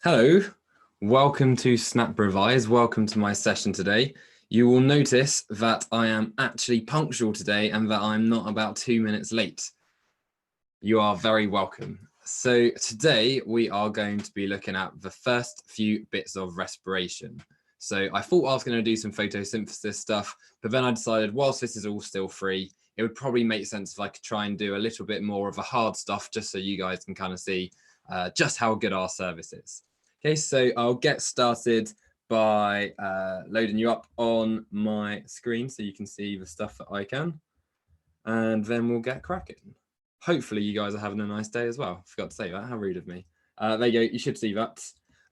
Hello, welcome to SnapRevise. Welcome to my session today. You will notice that I am actually punctual today and that I'm not about 2 minutes late. You are very welcome. So today we are going to be looking at the first few bits of respiration. So I thought I was going to do some photosynthesis stuff, but then I decided whilst this is all still free, it would probably make sense if I could try and do a little bit more of the hard stuff just so you guys can kind of see just how good our service is. Okay, so I'll get started by loading you up on my screen so you can see the stuff that I can, and then we'll get cracking. Hopefully you guys are having a nice day as well. I forgot to say that, how rude of me. There you go, you should see that.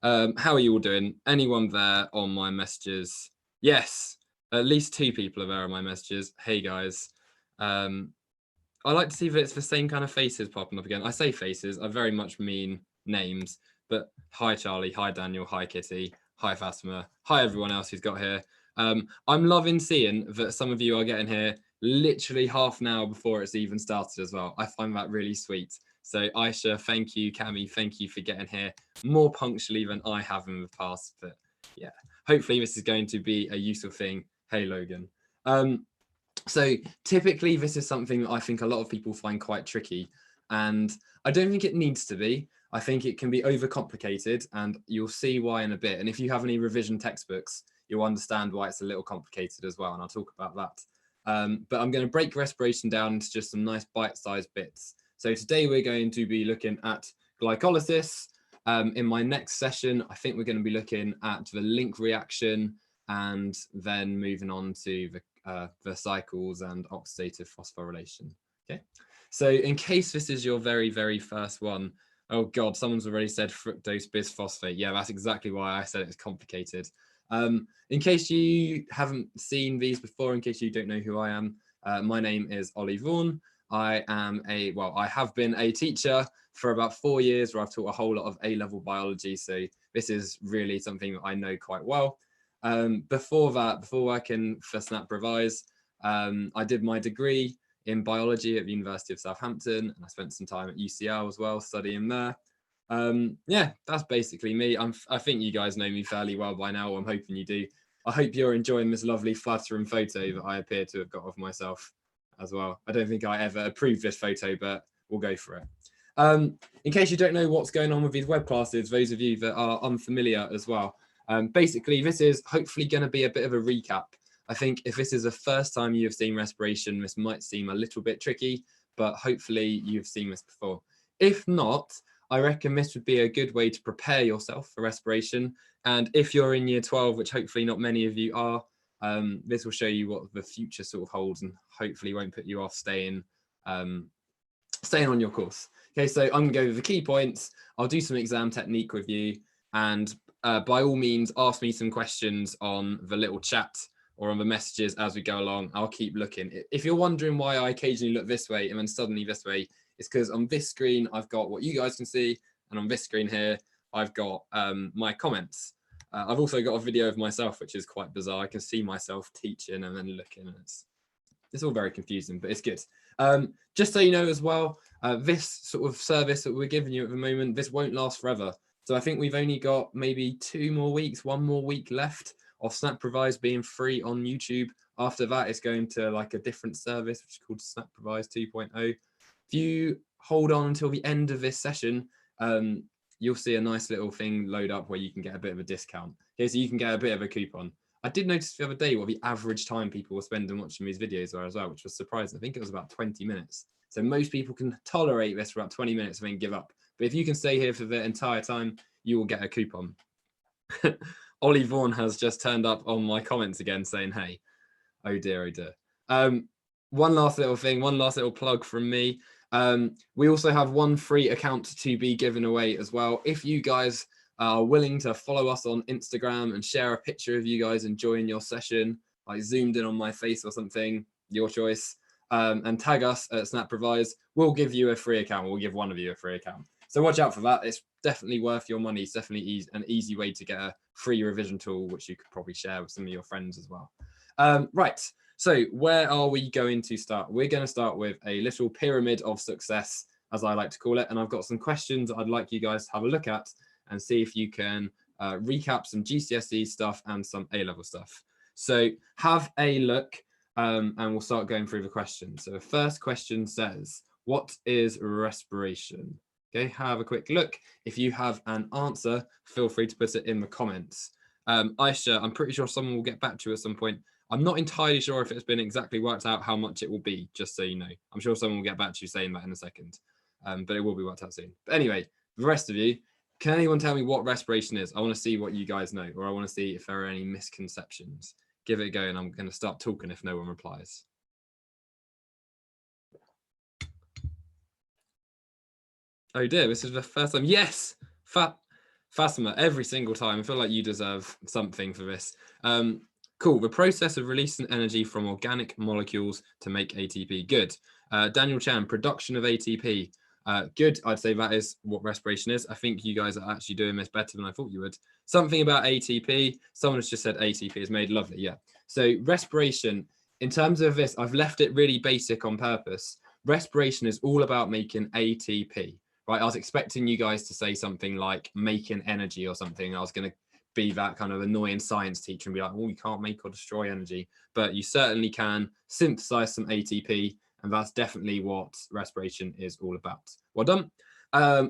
How are you all doing? Anyone there on my messages? Yes, at least 2 people are there on my messages. Hey guys. I like to see that it's the same kind of faces popping up again. I say faces, I very much mean names, but hi Charlie, hi Daniel, hi Kitty, hi Fatima, hi everyone else who's got here. I'm loving seeing that some of you are getting here literally half an hour before it's even started as well. I find that really sweet. So Aisha, thank you. Cami, thank you for getting here more punctually than I have in the past. But yeah, hopefully this is going to be a useful thing. Hey Logan. So typically this is something that I think a lot of people find quite tricky, and I don't think it needs to be. I think it can be overcomplicated, and you'll see why in a bit. And if you have any revision textbooks, you'll understand why it's a little complicated as well, and I'll talk about that. But I'm going to break respiration down into just some nice bite-sized bits. So today we're going to be looking at glycolysis. In my next session, I think we're going to be looking at the link reaction and then moving on to the cycles and oxidative phosphorylation. Okay, so in case this is your very, very first one, oh God, someone's already said fructose bisphosphate. Yeah, that's exactly why I said it's complicated. In case you haven't seen these before, in case you don't know who I am, my name is Oli V. I have been a teacher for about 4 years where I've taught a whole lot of A-level biology. So this is really something that I know quite well. Before working for SnapRevise, I did my degree in biology at the University of Southampton, and I spent some time at UCL as well studying there. Yeah, that's basically me. I think you guys know me fairly well by now. I'm hoping you do. I hope you're enjoying this lovely flattering photo that I appear to have got of myself as well. I don't think I ever approved this photo, but we'll go for it. In case you don't know what's going on with these web classes, those of you that are unfamiliar as well, basically this is hopefully going to be a bit of a recap. I think if this is the first time you have seen respiration, this might seem a little bit tricky, but hopefully you've seen this before. If not, I reckon this would be a good way to prepare yourself for respiration. And if you're in year 12, which hopefully not many of you are, this will show you what the future sort of holds and hopefully won't put you off staying on your course. Okay, so I'm gonna go over the key points. I'll do some exam technique with you, and by all means, ask me some questions on the little chat or on the messages as we go along. I'll keep looking. If you're wondering why I occasionally look this way and then suddenly this way, it's because on this screen, I've got what you guys can see, and on this screen here, I've got my comments. I've also got a video of myself, which is quite bizarre. I can see myself teaching and then looking, and it's all very confusing, but it's good. Just so you know as well, this sort of service that we're giving you at the moment, this won't last forever. So I think we've only got maybe 2 more weeks, 1 more week left of SnapRevise being free on YouTube. After that, it's going to like a different service, which is called SnapRevise 2.0. If you hold on until the end of this session, you'll see a nice little thing load up where you can get a bit of a discount. Okay, so you can get a bit of a coupon. I did notice the other day what the average time people were spending watching these videos were as well, which was surprising. I think it was about 20 minutes. So most people can tolerate this for about 20 minutes and then give up. But if you can stay here for the entire time, you will get a coupon. Ollie Vaughan has just turned up on my comments again saying, hey, oh dear, oh dear. One last little thing, one last little plug from me. We also have 1 free account to be given away as well. If you guys are willing to follow us on Instagram and share a picture of you guys enjoying your session, like zoomed in on my face or something, your choice, and tag us at SnapRevise, we'll give you a free account. We'll give one of you a free account. So watch out for that. It's definitely worth your money. It's definitely an easy way to get a free revision tool, which you could probably share with some of your friends as well. Right. So where are we going to start? We're going to start with a little pyramid of success, as I like to call it. And I've got some questions I'd like you guys to have a look at and see if you can recap some GCSE stuff and some A-level stuff. So have a look and we'll start going through the questions. So the first question says, what is respiration? Okay, have a quick look. If you have an answer, feel free to put it in the comments. Aisha, I'm pretty sure someone will get back to you at some point. I'm not entirely sure if it's been exactly worked out how much it will be, just so you know. I'm sure someone will get back to you saying that in a second, but it will be worked out soon. But anyway, the rest of you, can anyone tell me what respiration is? I want to see what you guys know, or I want to see if there are any misconceptions. Give it a go, and I'm going to start talking if no one replies. Oh dear, this is the first time. Yes, Fatima, every single time. I feel like you deserve something for this. Cool, the process of releasing energy from organic molecules to make ATP. Good. Daniel Chan, production of ATP. Good, I'd say that is what respiration is. I think you guys are actually doing this better than I thought you would. Something about ATP. Someone has just said ATP is made. Lovely, yeah. So respiration, in terms of this, I've left it really basic on purpose. Respiration is all about making ATP. Right, I was expecting you guys to say something like making energy or something. I was going to be that kind of annoying science teacher and be like, oh, you can't make or destroy energy, but you certainly can synthesize some ATP, and that's definitely what respiration is all about. Well done.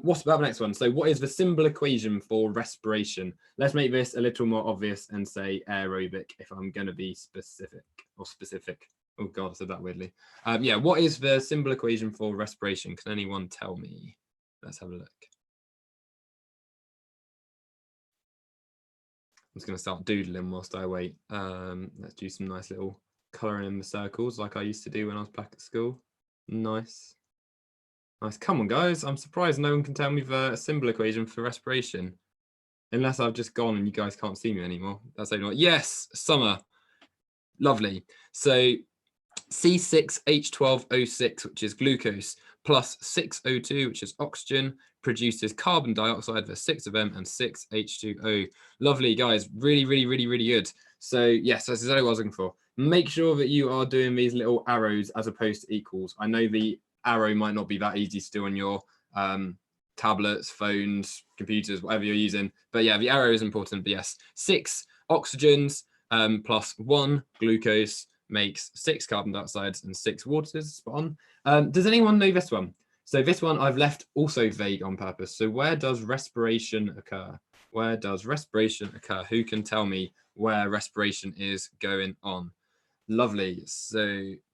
What about the next one? So what is the symbol equation for respiration? Let's make this a little more obvious and say aerobic if I'm going to be specific. Oh God, I said that weirdly. Yeah, what is the symbol equation for respiration? Can anyone tell me? Let's have a look. I'm just going to start doodling whilst I wait. Let's do some nice little colouring in the circles like I used to do when I was back at school. Nice. Nice. Come on, guys. I'm surprised no one can tell me the symbol equation for respiration. Unless I've just gone and you guys can't see me anymore. That's only yes, summer. Lovely. So C6H12O6, which is glucose, plus 6O2, which is oxygen, produces carbon dioxide. There's 6 of them and 6 H2O. Lovely, guys. Really, really, really, really good. So yes, that's exactly what I was looking for. Make sure that you are doing these little arrows as opposed to equals. I know the arrow might not be that easy to do on your tablets, phones, computers, whatever you're using. But yeah, the arrow is important. But yes, 6 oxygens plus 1 glucose makes 6 carbon dioxides and 6 waters. Spot on. Does anyone know this one? So this one I've left also vague on purpose. So where does respiration occur? Where does respiration occur? Who can tell me where respiration is going on? Lovely. So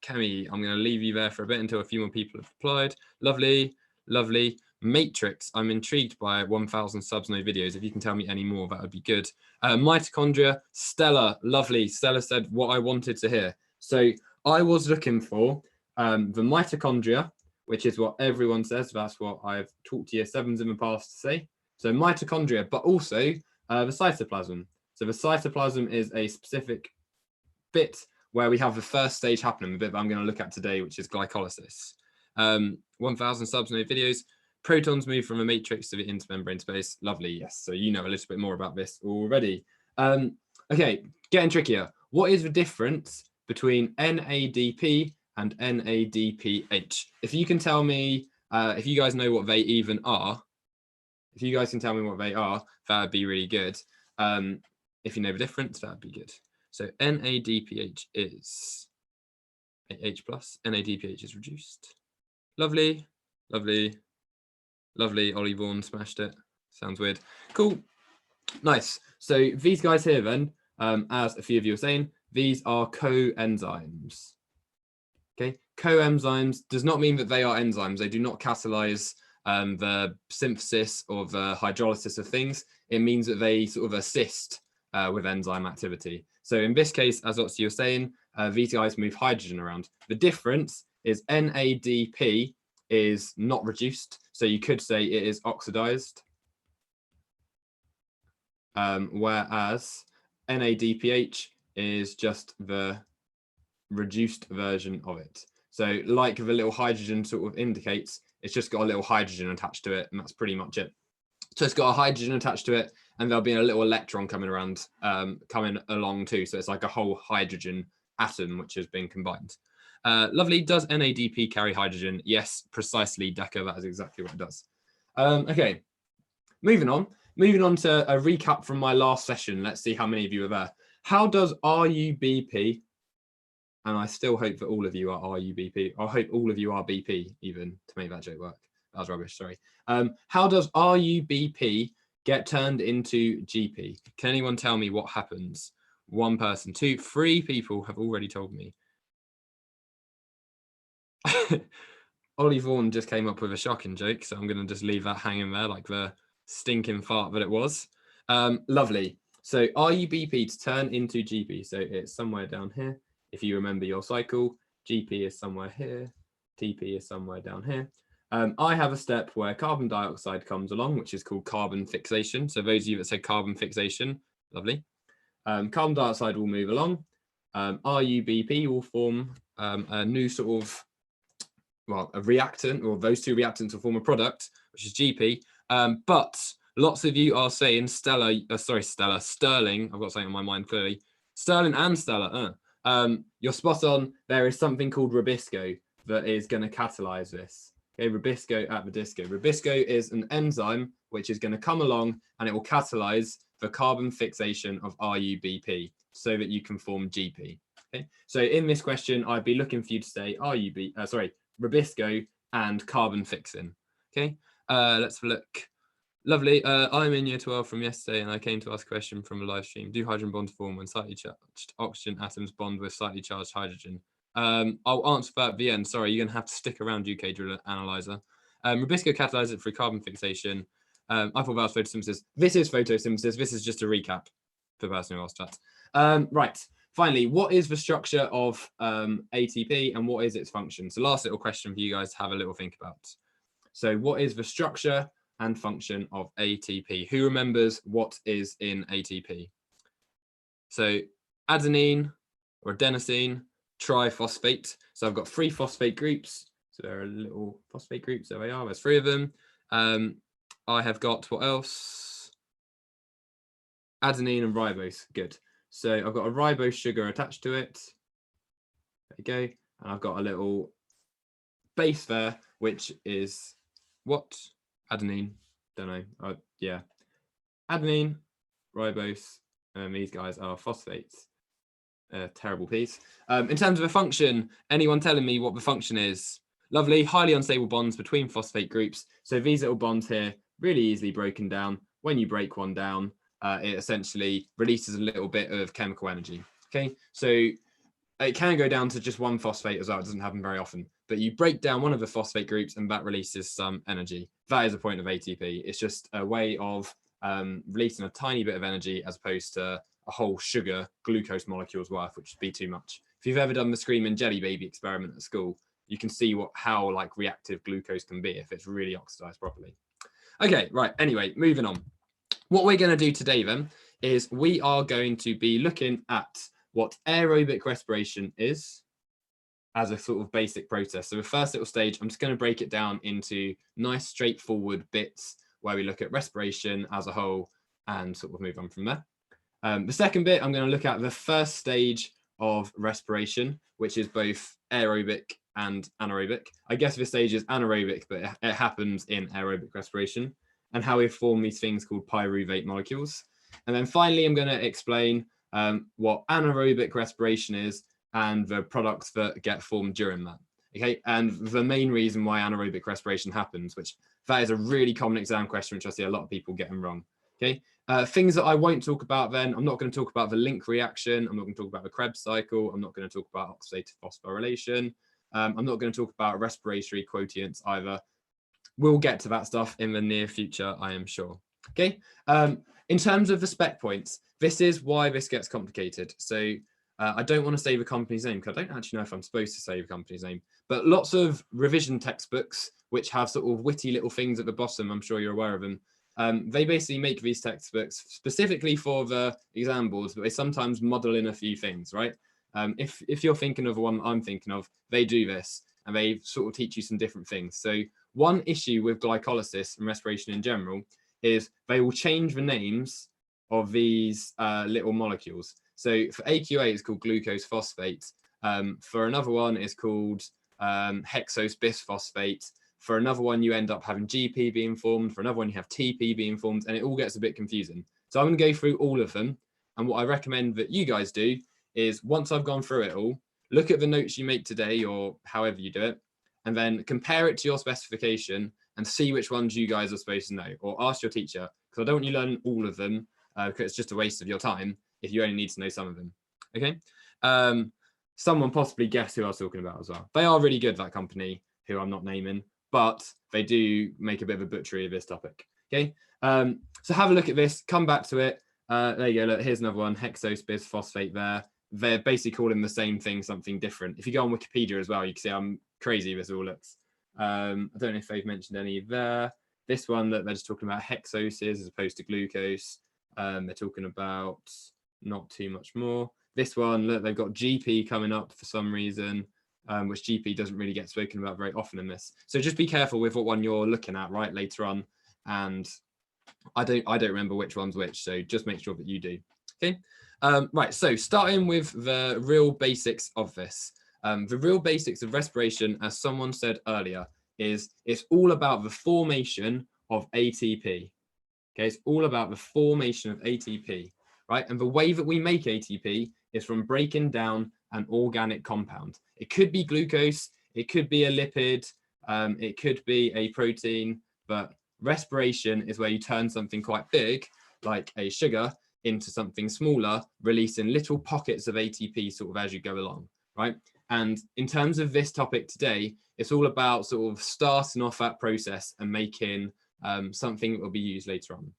Kemi, I'm going to leave you there for a bit until a few more people have replied. Lovely, lovely. Matrix, I'm intrigued by 1,000 subs, no videos. If you can tell me any more, that would be good. Mitochondria, Stella, lovely. Stella said what I wanted to hear. So I was looking for the mitochondria, which is what everyone says. That's what I've talked to year 7s in the past to say. So mitochondria, but also the cytoplasm. So the cytoplasm is a specific bit where we have the first stage happening, the bit that I'm going to look at today, which is glycolysis. 1,000 subs, no videos. Protons move from a matrix to the intermembrane space. Lovely, yes. So you know a little bit more about this already. Okay, getting trickier. What is the difference between NADP and NADPH? If you can tell me, if you guys know what they even are, if you guys can tell me what they are, that would be really good. If you know the difference, that would be good. So NADPH is H+, NADPH is reduced. Lovely, lovely, lovely. Oli V smashed it. Sounds weird. Cool, nice. So these guys here then, as a few of you are saying, these are coenzymes. Okay, coenzymes does not mean that they are enzymes. They do not catalyze the synthesis or the hydrolysis of things. It means that they sort of assist with enzyme activity. So in this case, as you were saying, these guys move hydrogen around. The difference is NADP is not reduced. So you could say it is oxidized. Whereas NADPH is just the reduced version of it. So like the little hydrogen sort of indicates, it's just got a little hydrogen attached to it, and that's pretty much it. So it's got a hydrogen attached to it, and there'll be a little electron coming around, coming along too. So it's like a whole hydrogen atom which has been combined. Lovely. Does NADP carry hydrogen? Yes, precisely, Decker. That is exactly what it does. Okay, moving on. moving on to a recap from my last session. Let's see how many of you are there. How does RUBP, and I still hope that all of you are RUBP, I hope all of you are BP even to make that joke work. That was rubbish, sorry. How does RUBP get turned into GP? Can anyone tell me what happens? One person, two, three people have already told me. Oli Vaughan just came up with a shocking joke, so I'm going to just leave that hanging there like the stinking fart that it was. Lovely. So RUBP to turn into GP. So it's somewhere down here. If you remember your cycle, GP is somewhere here. TP is somewhere down here. I have a step where carbon dioxide comes along, which is called carbon fixation. So those of you that said carbon fixation, lovely. Carbon dioxide will move along. RUBP will form a new sort of, well, a reactant, or those two reactants will form a product, which is GP. But lots of you are saying Sterling, I've got something on my mind clearly. Sterling and Stella, you're spot on. There is something called Rubisco that is going to catalyze this. Okay, Rubisco at the disco. Rubisco is an enzyme which is going to come along and it will catalyze the carbon fixation of RUBP so that you can form GP. Okay, so in this question, I'd be looking for you to say Rubisco and carbon fixing. Okay, let's look. Lovely. I'm in year 12 from yesterday, and I came to ask a question from a live stream. Do hydrogen bonds form when slightly charged oxygen atoms bond with slightly charged hydrogen? I'll answer that at the end. Sorry, you're going to have to stick around, UK Drill Analyzer. Rubisco catalyzes it through carbon fixation. I thought that was photosynthesis. This is photosynthesis. This is just a recap for the person who asked that. Right. Finally, what is the structure of ATP and what is its function? So last little question for you guys to have a little think about. So what is the structure and function of ATP? Who remembers what is in ATP? So adenine or adenosine triphosphate. So I've got 3 phosphate groups. So there are little phosphate groups. There they are. There's 3 of them. I have got, what else? Adenine and ribose. Good. So I've got a ribose sugar attached to it. There you go. And I've got a little base there, which is what? Adenine. Don't know. Yeah. Adenine, ribose, these guys are phosphates. Terrible piece. In terms of a function, anyone telling me what the function is? Lovely. Highly unstable bonds between phosphate groups. So these little bonds here, really easily broken down. When you break one down, it essentially releases a little bit of chemical energy. Okay, so it can go down to just one phosphate as well. It doesn't happen very often, but you break down one of the phosphate groups and that releases some energy. That is the point of ATP. It's just a way of releasing a tiny bit of energy as opposed to a whole sugar glucose molecule's worth, which would be too much. If you've ever done the screaming jelly baby experiment at school, you can see how like reactive glucose can be if it's really oxidized properly. Okay, right. Anyway, moving on. What we're going to do today then is we are going to be looking at what aerobic respiration is as a sort of basic process. So the first little stage, I'm just going to break it down into nice straightforward bits where we look at respiration as a whole and sort of move on from there. The second bit, I'm going to look at the first stage of respiration, which is both aerobic and anaerobic. I guess this stage is anaerobic, but it happens in aerobic respiration, and how we form these things called pyruvate molecules. And then finally, I'm going to explain what anaerobic respiration is and the products that get formed during that. Okay, and the main reason why anaerobic respiration happens, which that is a really common exam question, which I see a lot of people getting wrong. Okay, things that I won't talk about then, I'm not going to talk about the link reaction, I'm not going to talk about the Krebs cycle, I'm not going to talk about oxidative phosphorylation, I'm not going to talk about respiratory quotients either. We'll get to that stuff in the near future, I am sure. Okay, in terms of the spec points, this is why this gets complicated. So I don't want to say the company's name because I don't actually know if I'm supposed to say the company's name, but lots of revision textbooks which have sort of witty little things at the bottom, I'm sure you're aware of them. They basically make these textbooks specifically for the exam boards, but they sometimes muddle in a few things, right? If you're thinking of the one I'm thinking of, they do this and they sort of teach you some different things. So one issue with glycolysis and respiration in general is they will change the names of these little molecules. So for AQA, it's called glucose phosphate. For another one, it's called hexose bisphosphate. For another one, you end up having GP being formed. For another one, you have TP being formed, and it all gets a bit confusing. So I'm going to go through all of them. And what I recommend that you guys do is, once I've gone through it all, look at the notes you make today or however you do it, and then compare it to your specification and see which ones you guys are supposed to know, or ask your teacher, because I don't want you learning all of them, because it's just a waste of your time if you only need to know some of them. Okay. Someone possibly guess who I was talking about as well. They are really good, that company, who I'm not naming, but they do make a bit of a butchery of this topic. Okay. So have a look at this, come back to it. There you go. Look, here's another one, hexose bisphosphate there. They're basically calling the same thing something different. If you go on Wikipedia as well, you can see how crazy this all looks. I don't know if they've mentioned any there. This one that they're just talking about hexoses as opposed to glucose. They're talking about not too much more. This one, look, they've got GP coming up for some reason, which GP doesn't really get spoken about very often in this. So just be careful with what one you're looking at, right, later on. And I don't remember which one's which, so just make sure that you do. Okay. Right, so starting with the real basics of this. The real basics of respiration, as someone said earlier, is it's all about the formation of ATP. Okay, it's all about the formation of ATP, right? And the way that we make ATP is from breaking down an organic compound. It could be glucose, it could be a lipid, it could be a protein, but respiration is where you turn something quite big, like a sugar, into something smaller, releasing little pockets of ATP sort of as you go along, right? And in terms of this topic today, it's all about sort of starting off that process and making something that will be used later on.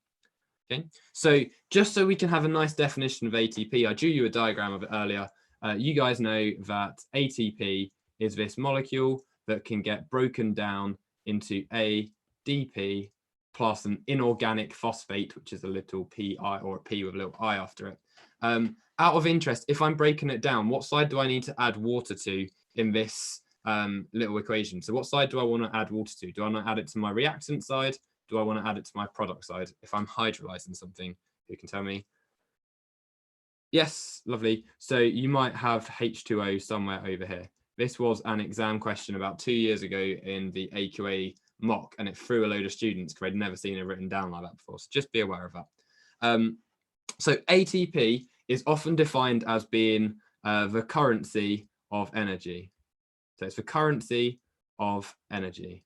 Okay, so just so we can have a nice definition of ATP, I drew you a diagram of it earlier. You guys know that ATP is this molecule that can get broken down into ADP plus an inorganic phosphate, which is a little PI or a P with a little I after it. Out of interest, if I'm breaking it down, what side do I need to add water to in this little equation? So what side do I want to add water to? Do I want to add it to my reactant side? Do I want to add it to my product side? If I'm hydrolyzing something, who can tell me? Yes, lovely. So you might have H2O somewhere over here. This was an exam question about 2 years ago in the AQA mock, and it threw a load of students because they'd never seen it written down like that before. So just be aware of that. So ATP is often defined as being the currency of energy. So it's the currency of energy.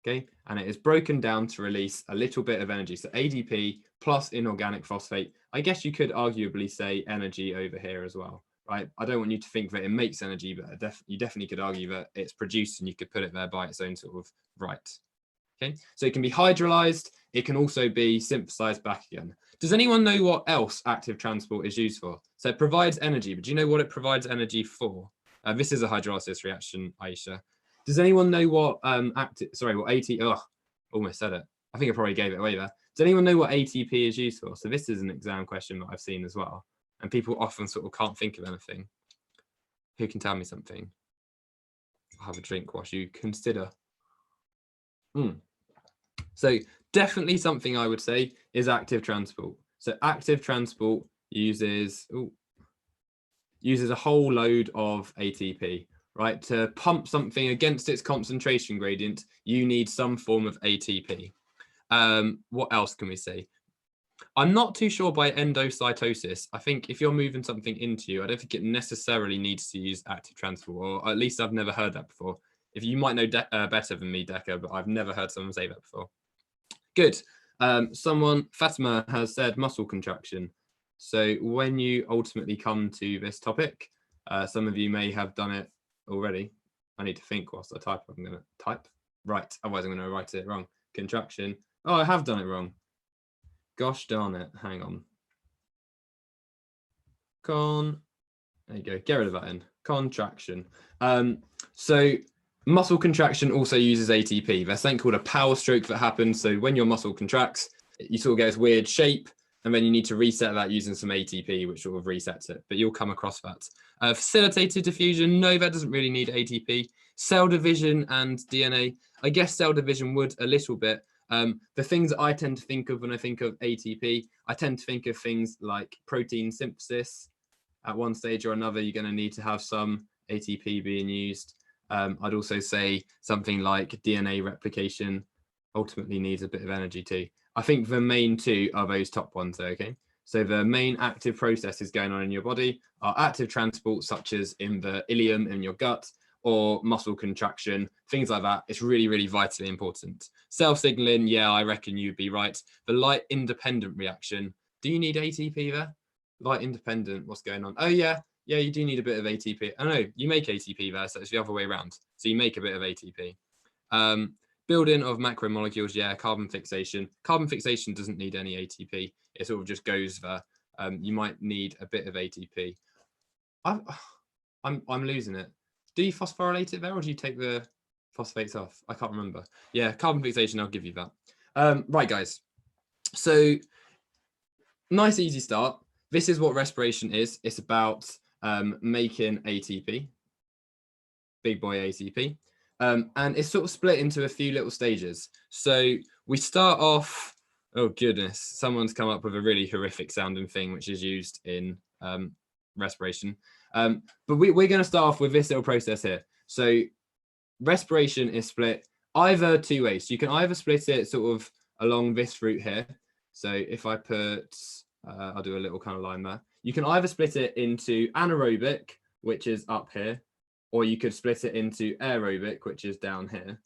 Okay, and it is broken down to release a little bit of energy. So ADP plus inorganic phosphate. I guess you could arguably say energy over here as well, right? I don't want you to think that it makes energy, but you definitely could argue that it's produced and you could put it there by its own sort of right. Okay, so it can be hydrolyzed. It can also be synthesized back again. Does anyone know what else active transport is used for? So it provides energy, but do you know what it provides energy for? This is a hydrolysis reaction, Aisha. Does anyone know what almost said it. I think I probably gave it away there. Does anyone know what ATP is used for? So this is an exam question that I've seen as well. And people often sort of can't think of anything. Who can tell me something? I'll have a drink whilst you consider. So definitely something I would say is active transport. So active transport uses a whole load of ATP. Right, to pump something against its concentration gradient, you need some form of ATP. What else can we say? I'm not too sure by endocytosis. I think if you're moving something into you, I don't think it necessarily needs to use active transport, or at least I've never heard that before. If you might know better than me, Deca, but I've never heard someone say that before. Good. Fatima has said muscle contraction. So when you ultimately come to this topic, some of you may have done it already. I need to think whilst I type. I'm going to type. Right, otherwise I'm going to write it wrong. Contraction. Oh, I have done it wrong. Gosh darn it. Hang on. There you go. Get rid of that in. Contraction. So muscle contraction also uses ATP. There's something called a power stroke that happens. So when your muscle contracts, you sort of get this weird shape, and then you need to reset that using some ATP, which sort of resets it, but you'll come across that. Facilitated diffusion, no, that doesn't really need ATP. Cell division and DNA, I guess cell division would a little bit. The things that I tend to think of when I think of ATP, I tend to think of things like protein synthesis. At one stage or another, you're going to need to have some ATP being used. I'd also say something like DNA replication ultimately needs a bit of energy too. I think the main two are those top ones though, okay? So the main active processes going on in your body are active transport, such as in the ileum in your gut, or muscle contraction, things like that. It's really, really vitally important. Cell signaling, yeah, I reckon you'd be right. The light independent reaction, do you need ATP there? Light independent, what's going on? Oh yeah, you do need a bit of ATP. Oh no, you make ATP there, so it's the other way around. So you make a bit of ATP. Building of macromolecules, yeah, carbon fixation. Carbon fixation doesn't need any ATP. It sort of just goes there. You might need a bit of ATP. I'm losing it. Do you phosphorylate it there, or do you take the phosphates off? I can't remember. Yeah, carbon fixation, I'll give you that. Right, guys. So nice, easy start. This is what respiration is. It's about making ATP, big boy ATP. And it's sort of split into a few little stages. So we start off, oh goodness, someone's come up with a really horrific sounding thing, which is used in respiration. But we're going to start off with this little process here. So respiration is split either two ways. So you can either split it sort of along this route here. So if I put, I'll do a little kind of line there. You can either split it into anaerobic, which is up here, or you could split it into aerobic, which is down here.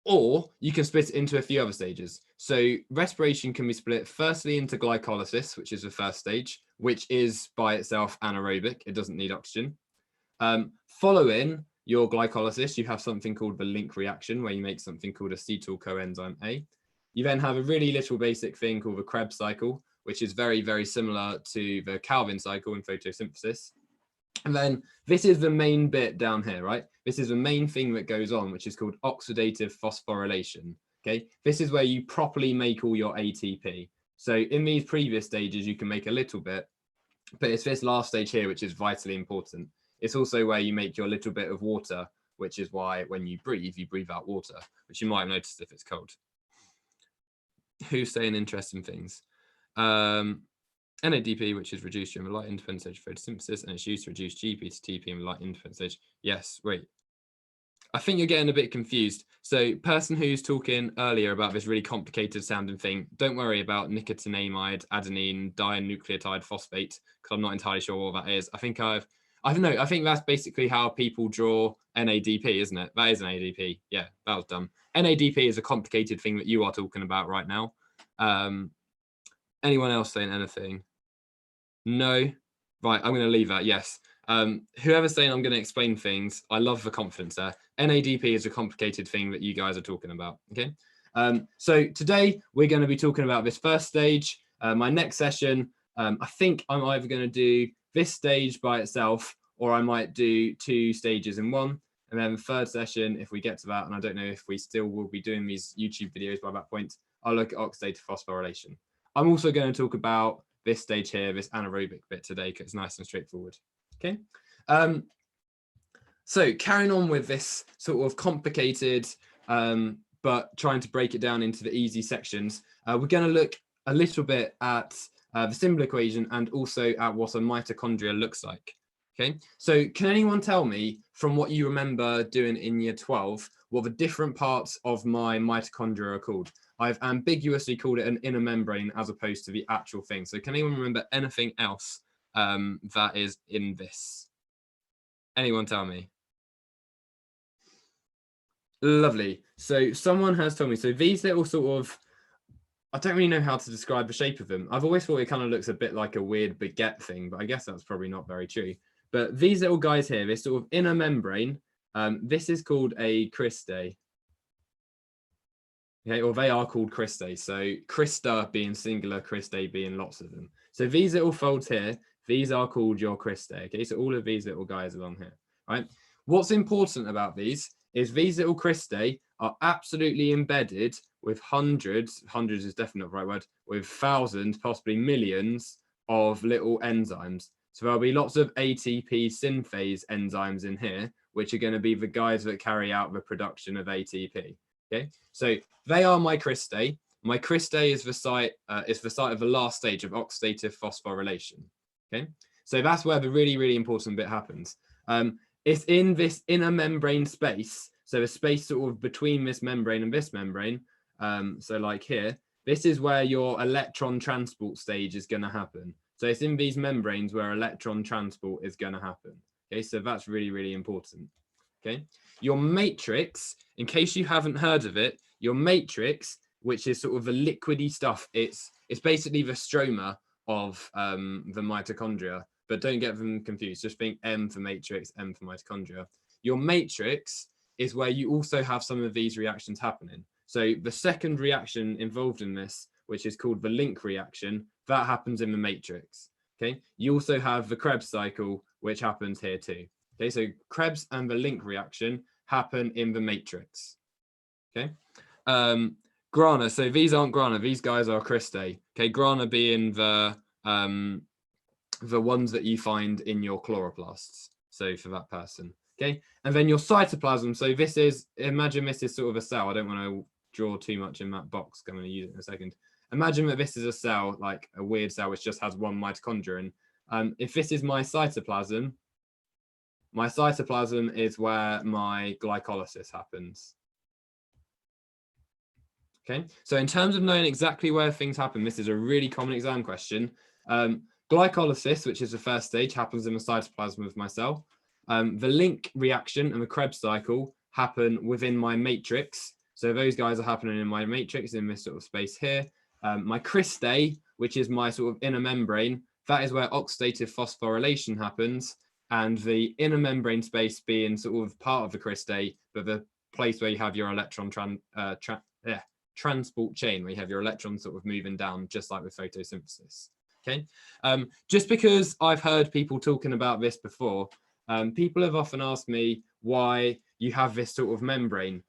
Or you can split it into a few other stages. So respiration can be split firstly into glycolysis, which is the first stage, which is by itself anaerobic. It doesn't need oxygen. Following your glycolysis, you have something called the link reaction, where you make something called acetyl coenzyme A. You then have a really little basic thing called the Krebs cycle, which is very, very similar to the Calvin cycle in photosynthesis. And then this is the main bit down here, right? This is the main thing that goes on, which is called oxidative phosphorylation. Okay, this is where you properly make all your ATP. So in these previous stages, you can make a little bit, but it's this last stage here, which is vitally important. It's also where you make your little bit of water, which is why when you breathe out water, which you might have noticed if it's cold. Who's saying interesting things? NADP, which is reduced during the light independent stage of photosynthesis, and it's used to reduce GP to TP in the light independent stage. Yes, wait. I think you're getting a bit confused. So person who's talking earlier about this really complicated sounding thing, don't worry about nicotinamide, adenine, dinucleotide phosphate, because I'm not entirely sure what that is. I think I think that's basically how people draw NADP, isn't it? That is an NADP. Yeah, that was dumb. NADP is a complicated thing that you are talking about right now. Anyone else saying anything? No? Right, I'm going to leave that, yes. Whoever's saying I'm going to explain things, I love the confidence there. NADP is a complicated thing that you guys are talking about, okay? So today we're going to be talking about this first stage. My next session, I think I'm either going to do this stage by itself, or I might do two stages in one. And then the third session, if we get to that, and I don't know if we still will be doing these YouTube videos by that point, I'll look at oxidative phosphorylation. I'm also going to talk about this stage here, this anaerobic bit today, because it's nice and straightforward. Okay. So carrying on with this sort of complicated, but trying to break it down into the easy sections, we're going to look a little bit at the symbol equation and also at what a mitochondria looks like. Okay. So can anyone tell me from what you remember doing in year 12, what the different parts of my mitochondria are called? I've ambiguously called it an inner membrane as opposed to the actual thing. So can anyone remember anything else that is in this? Anyone tell me? Lovely. So someone has told me, so these little sort of, I don't really know how to describe the shape of them. I've always thought it kind of looks a bit like a weird baguette thing, but I guess that's probably not very true. But these little guys here, this sort of inner membrane, this is called a cristae. Okay, or they are called cristae. So crista being singular, cristae being lots of them. So these little folds here, these are called your cristae. Okay, so all of these little guys along here, right? What's important about these is these little cristae are absolutely embedded with hundreds is definitely not the right word, with thousands, possibly millions of little enzymes. So there'll be lots of ATP synthase enzymes in here, which are going to be the guys that carry out the production of ATP. Okay, so they are my cristae. My cristae is the site of the last stage of oxidative phosphorylation. Okay, so that's where the really, really important bit happens. It's in this inner membrane space. So a space sort of between this membrane and this membrane. So like here, this is where your electron transport stage is going to happen. So it's in these membranes where electron transport is going to happen. Okay, so that's really, really important. Okay, your matrix, in case you haven't heard of it, your matrix, which is sort of the liquidy stuff, it's basically the stroma of the mitochondria, but don't get them confused. Just think M for matrix, M for mitochondria. Your matrix is where you also have some of these reactions happening. So the second reaction involved in this, which is called the link reaction, that happens in the matrix. Okay, you also have the Krebs cycle, which happens here too. Okay, so Krebs and the link reaction happen in the matrix. Okay, grana. So these aren't grana; these guys are cristae. Okay, grana being the ones that you find in your chloroplasts. So for that person. Okay, and then your cytoplasm. So this is, imagine this is sort of a cell. I don't want to draw too much in that box. I'm going to use it in a second. Imagine that this is a cell, like a weird cell which just has one mitochondria. And if this is my cytoplasm is where my glycolysis happens. Okay, so in terms of knowing exactly where things happen, this is a really common exam question. Glycolysis, which is the first stage, happens in the cytoplasm of my cell. The link reaction and the Krebs cycle happen within my matrix. So those guys are happening in my matrix in this sort of space here. My cristae, which is my sort of inner membrane, that is where oxidative phosphorylation happens. And the inner membrane space being sort of part of the cristae, but the place where you have your electron transport chain, where you have your electrons sort of moving down, just like with photosynthesis. Okay, just because I've heard people talking about this before, people have often asked me why you have this sort of membrane,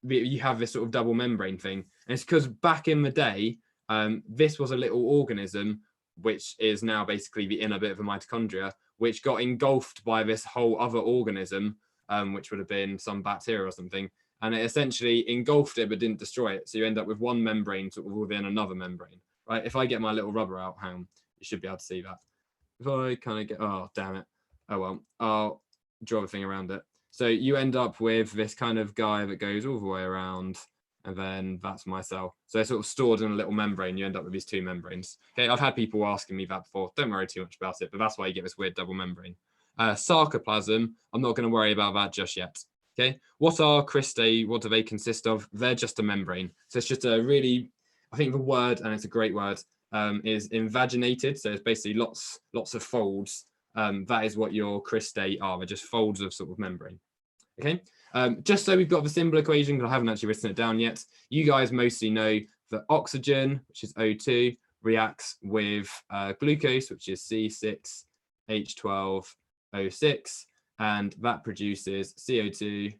you have this sort of double membrane thing. And it's because back in the day, this was a little organism, which is now basically the inner bit of a mitochondria, which got engulfed by this whole other organism, which would have been some bacteria or something. And it essentially engulfed it, but didn't destroy it. So you end up with one membrane sort of within another membrane, right? If I get my little rubber out, hang on, you should be able to see that. If I kind of get, oh, damn it. Oh, well, I'll draw the thing around it. So you end up with this kind of guy that goes all the way around, and then that's my cell. So they're sort of stored in a little membrane. You end up with these two membranes. Okay, I've had people asking me that before. Don't worry too much about it, but that's why you get this weird double membrane. Sarcoplasm, I'm not going to worry about that just yet. Okay, what are cristae? What do they consist of? They're just a membrane. So it's just a really, I think the word, and it's a great word, is invaginated. So it's basically lots of folds. That is what your cristae are. They're just folds of sort of membrane. Okay, just so we've got the symbol equation, because I haven't actually written it down yet. You guys mostly know that oxygen, which is O2, reacts with glucose, which is C6H12O6, and that produces CO2,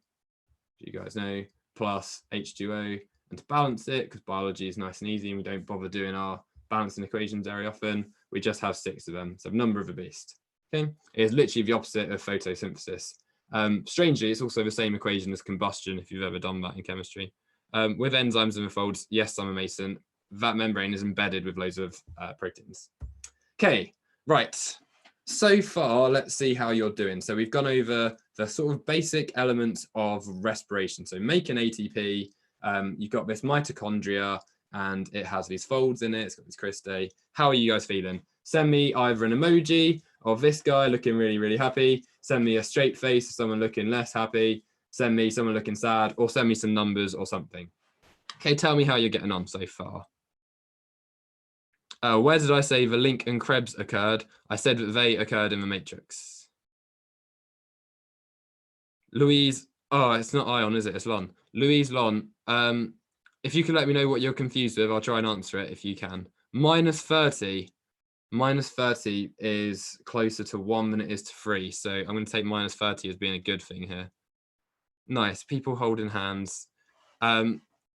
you guys know, plus H2O. And to balance it, because biology is nice and easy and we don't bother doing our balancing equations very often, we just have 6 of them. So number of the beast. Okay, it is literally the opposite of photosynthesis. Strangely, it's also the same equation as combustion, if you've ever done that in chemistry. With enzymes and the folds, yes, I'm a Mason. That membrane is embedded with loads of proteins. Okay, right. So far, let's see how you're doing. So we've gone over the sort of basic elements of respiration. So make an ATP, you've got this mitochondria, and it has these folds in it. It's got these cristae. How are you guys feeling? Send me either an emoji of this guy looking really, really happy. Send me a straight face of someone looking less happy. Send me someone looking sad, or send me some numbers or something. Okay, tell me how you're getting on so far. Where did I say the link and Krebs occurred? I said that they occurred in the matrix. Louise, oh, it's not Ion, is it? It's Lon. Louise Lon, if you can let me know what you're confused with, I'll try and answer it if you can. Minus 30 is closer to 1 than it is to 3. So I'm going to take minus 30 as being a good thing here. Nice. People holding hands.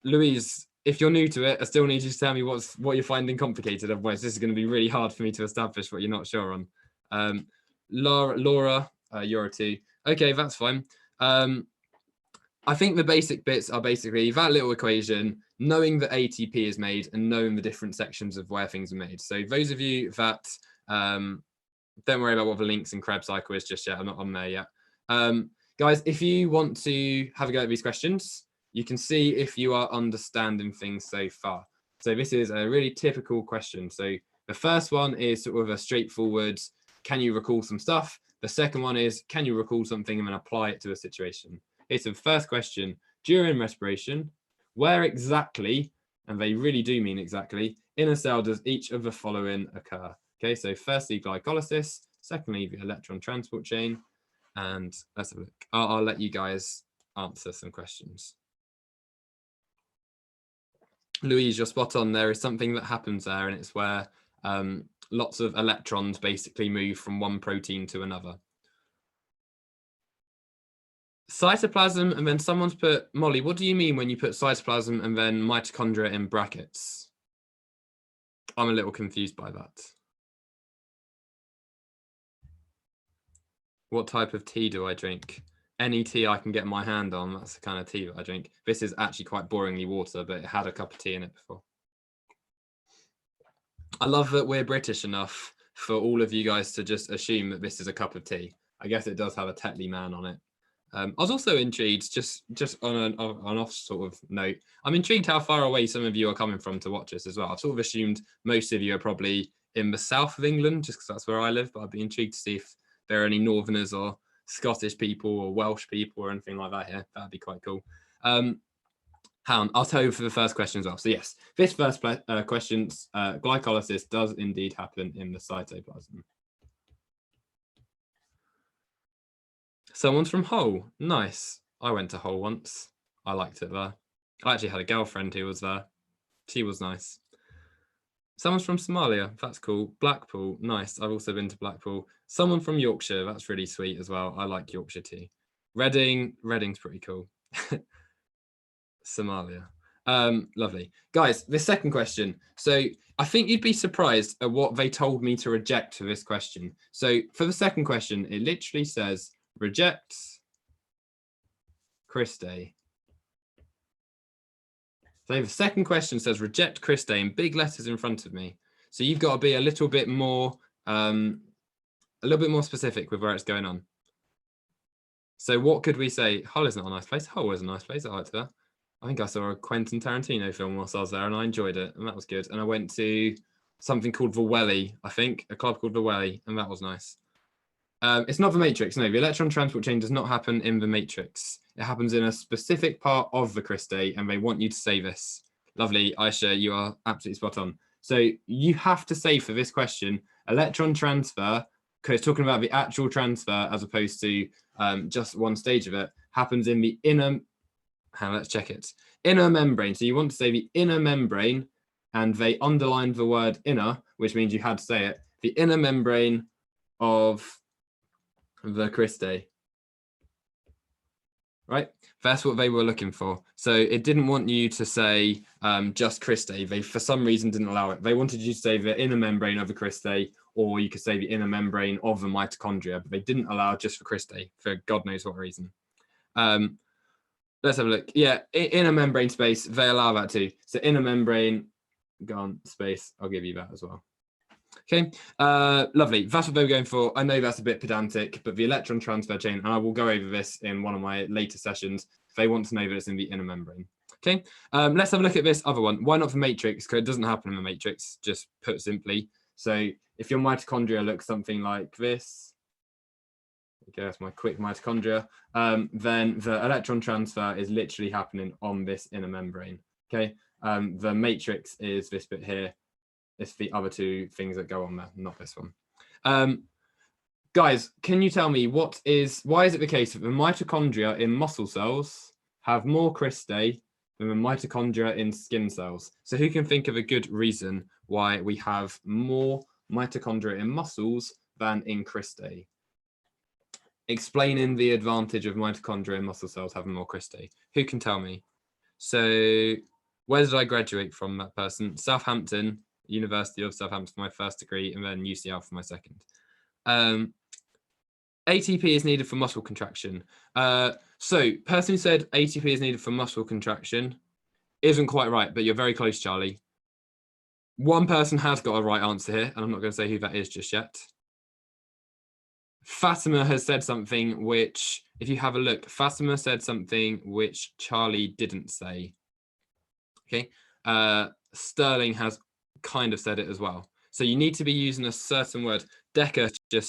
Louise, if you're new to it, I still need you to tell me what you're finding complicated. Otherwise, this is going to be really hard for me to establish what you're not sure on. Laura, you're a 2. Okay, that's fine. I think the basic bits are basically that little equation, knowing that ATP is made and knowing the different sections of where things are made. So those of you that don't worry about what the links and Krebs cycle is just yet, I'm not on there yet. Guys, if you want to have a go at these questions, you can see if you are understanding things so far. So this is a really typical question. So the first one is sort of a straightforward, can you recall some stuff? The second one is, can you recall something and then apply it to a situation? Okay, so the first question, during respiration, where exactly, and they really do mean exactly, in a cell does each of the following occur? Okay, so firstly, glycolysis, secondly, the electron transport chain, and let's have a look. I'll let you guys answer some questions. Louise, you're spot on. There is something that happens there, and it's where lots of electrons basically move from one protein to another. Cytoplasm, and then someone's put, Molly, what do you mean when you put cytoplasm and then mitochondria in brackets? I'm a little confused by that. What type of tea do I drink? Any tea I can get my hand on, that's the kind of tea that I drink. This is actually quite boringly water, but it had a cup of tea in it before. I love that we're British enough for all of you guys to just assume that this is a cup of tea. I guess it does have a Tetley man on it. I was also intrigued, just on an off sort of note, I'm intrigued how far away some of you are coming from to watch us as well. I've sort of assumed most of you are probably in the south of England, just because that's where I live, but I'd be intrigued to see if there are any Northerners or Scottish people or Welsh people or anything like that here. That'd be quite cool. I'll tell you for the first question as well. So yes, this first question, glycolysis does indeed happen in the cytoplasm. Someone's from Hull. Nice. I went to Hull once. I liked it there. I actually had a girlfriend who was there. She was nice. Someone's from Somalia. That's cool. Blackpool. Nice. I've also been to Blackpool. Someone from Yorkshire. That's really sweet as well. I like Yorkshire too. Reading. Reading's pretty cool. Somalia. Lovely. Guys, the second question. So I think you'd be surprised at what they told me to reject for this question. So for the second question, it literally says reject cristae. So the second question says reject cristae in big letters in front of me. So you've got to be a little bit more specific with where it's going on. So what could we say? Hull is not a nice place. Hull was a nice place. I liked that. I think I saw a Quentin Tarantino film whilst I was there and I enjoyed it and that was good. And I went to something called the Welly, I think, a club called the Welly, and that was nice. It's not the matrix, no. The electron transport chain does not happen in the matrix. It happens in a specific part of the cristae and they want you to say this. Lovely, Aisha, you are absolutely spot on. So you have to say for this question, electron transfer, because it's talking about the actual transfer as opposed to just one stage of it, happens in the inner, let's check it, inner membrane. So you want to say the inner membrane, and they underlined the word inner, which means you had to say it, the inner membrane of the cristae. Right, that's what they were looking for. So it didn't want you to say just cristae. They, for some reason, didn't allow it. They wanted you to say the inner membrane of the cristae, or you could say the inner membrane of the mitochondria, but they didn't allow just for cristae for God knows what reason. Let's have a look. Yeah, inner membrane space, they allow that too. So inner membrane, gone, space, I'll give you that as well. Okay, lovely. That's what they were going for. I know that's a bit pedantic, but the electron transfer chain, and I will go over this in one of my later sessions, if they want to know that it's in the inner membrane. Okay, let's have a look at this other one. Why not the matrix? Because it doesn't happen in the matrix, just put simply. So if your mitochondria looks something like this, okay, that's my quick mitochondria, then the electron transfer is literally happening on this inner membrane. Okay, the matrix is this bit here. It's the other two things that go on there, not this one. Guys, can you tell me why is it the case that the mitochondria in muscle cells have more cristae than the mitochondria in skin cells? So who can think of a good reason why we have more mitochondria in muscles than in cristae? Explaining the advantage of mitochondria in muscle cells having more cristae. Who can tell me? So where did I graduate from, that person? Southampton, University of Southampton for my first degree, and then UCL for my second. ATP is needed for muscle contraction. So person who said ATP is needed for muscle contraction isn't quite right, but you're very close, Charlie. One person has got a right answer here, and I'm not going to say who that is just yet. Fatima has said something which, if you have a look, Fatima said something which Charlie didn't say. Okay. Sterling has kind of said it as well. So you need to be using a certain word. Decker just said